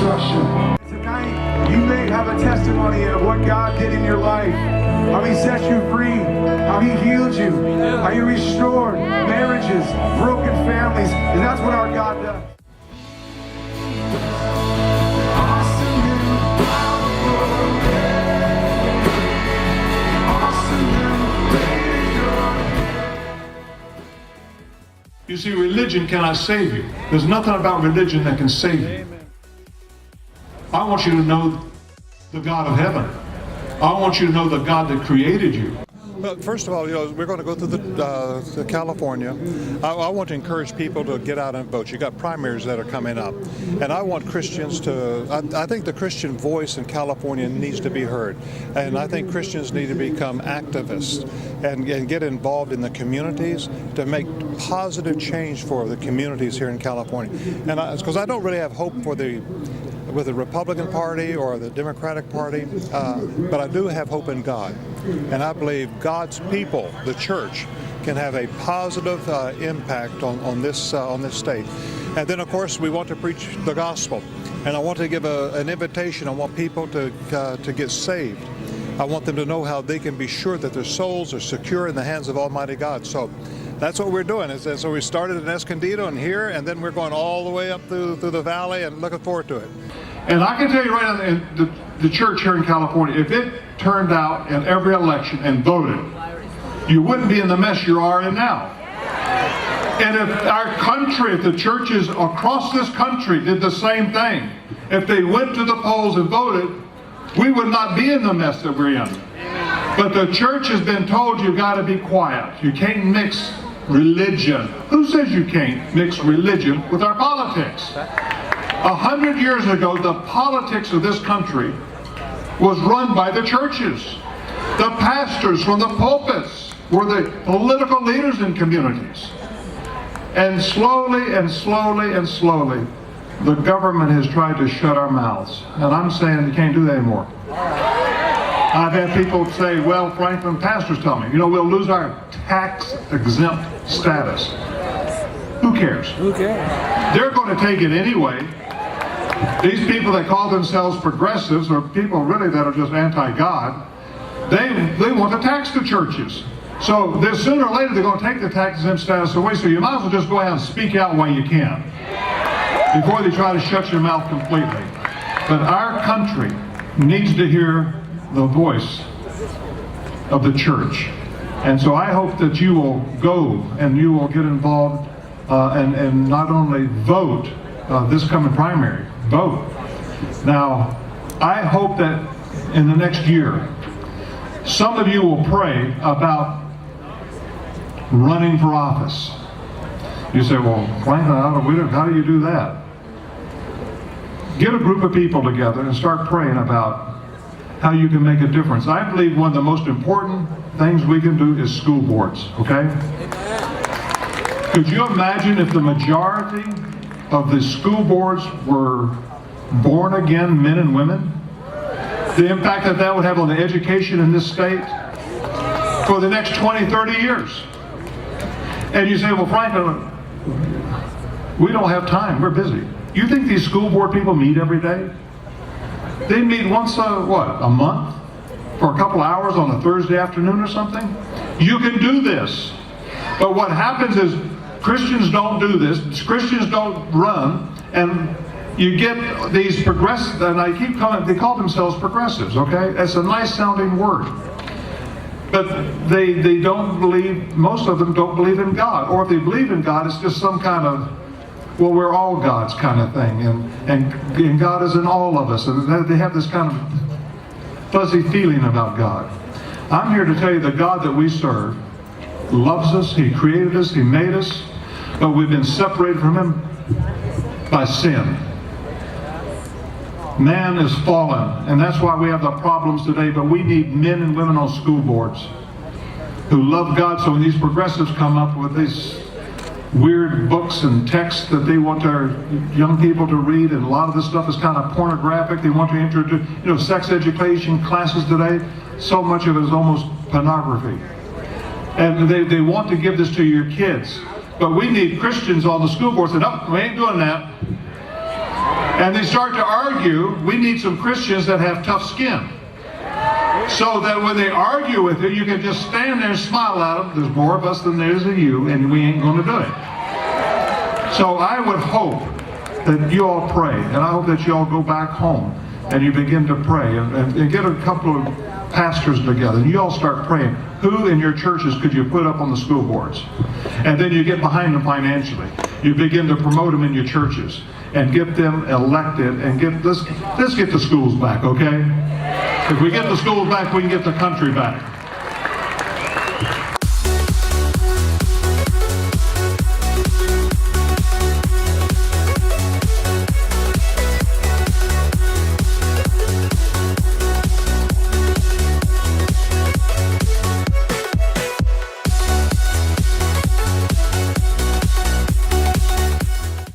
destruction. Tonight, you may have a testimony of what God did in your life, how He set you free, how He healed you, how He restored marriages, broken families, and that's what our God does. You see, religion cannot save you. There's nothing about religion that can save you. I want you to know the God of heaven. I want you to know the God that created you. Well, first of all, we're going to go through to California. I want to encourage people to get out and vote. You got primaries that are coming up, and I want Christians to. I think the Christian voice in California needs to be heard, and I think Christians need to become activists and get involved in the communities to make positive change for the communities here in California. And because I don't really have hope with the Republican Party or the Democratic Party, but I do have hope in God. And I believe God's people, the church, can have a positive impact on this state. And then, of course, we want to preach the gospel. And I want to give an invitation. I want people to get saved. I want them to know how they can be sure that their souls are secure in the hands of Almighty God. So that's what we're doing. And so we started in Escondido and here, and then we're going all the way up through the valley and looking forward to it. And I can tell you right now, in the church here in California, if it turned out in every election and voted, you wouldn't be in the mess you are in now. And if our country, if the churches across this country did the same thing, if they went to the polls and voted, we would not be in the mess that we're in. But the church has been told you've got to be quiet. You can't mix religion. Who says you can't mix religion with our politics? 100 years ago, the politics of this country was run by the churches. The pastors from the pulpits were the political leaders in communities. And slowly and slowly and slowly, the government has tried to shut our mouths. And I'm saying you can't do that anymore. I've had people say, well, Franklin, pastors tell me, we'll lose our tax-exempt status. Who cares? Who cares? They're going to take it anyway. These people that call themselves progressives, or people really that are just anti-God, they want to tax the churches. So sooner or later they're going to take the tax-exempt status away, so you might as well just go ahead and speak out while you can, before they try to shut your mouth completely. But our country needs to hear the voice of the church. And so I hope that you will go and you will get involved and not only vote this coming primary, vote. Now, I hope that in the next year, some of you will pray about running for office. You say, well, Franklin, how do you do that? Get a group of people together and start praying about how you can make a difference. I believe one of the most important things we can do is school boards, okay? Could you imagine if the majority of the school boards were born-again men and women? The impact that would have on the education in this state for the next 20, 30 years. And you say, well, Franklin, we don't have time, we're busy. You think these school board people meet every day? They meet once, a month? For a couple hours on a Thursday afternoon or something? You can do this. But what happens is Christians don't do this. Christians don't run, and you get these progressives, and I keep calling, they call themselves progressives, okay? That's a nice sounding word. But they don't believe, most of them don't believe in God. Or if they believe in God, it's just some kind of, well, we're all God's kind of thing. And God is in all of us. And they have this kind of fuzzy feeling about God. I'm here to tell you the God that we serve loves us. He created us. He made us. But we've been separated from Him by sin. Man is fallen, and that's why we have the problems today. But we need men and women on school boards who love God. So when these progressives come up with these weird books and texts that they want their young people to read, and a lot of this stuff is kind of pornographic. They want to introduce, sex education classes today. So much of it is almost pornography. And they want to give this to your kids. But we need Christians on the school board saying, no, we ain't doing that. And they start to argue. We need some Christians that have tough skin. So that when they argue with you, you can just stand there and smile at them. There's more of us than there is of you, and we ain't going to do it. So I would hope that you all pray, and I hope that you all go back home and you begin to pray and get a couple of pastors together, and you all start praying. Who in your churches could you put up on the school boards? And then you get behind them financially. You begin to promote them in your churches and get them elected and let's get the schools back, okay? If we get the schools back, we can get the country back.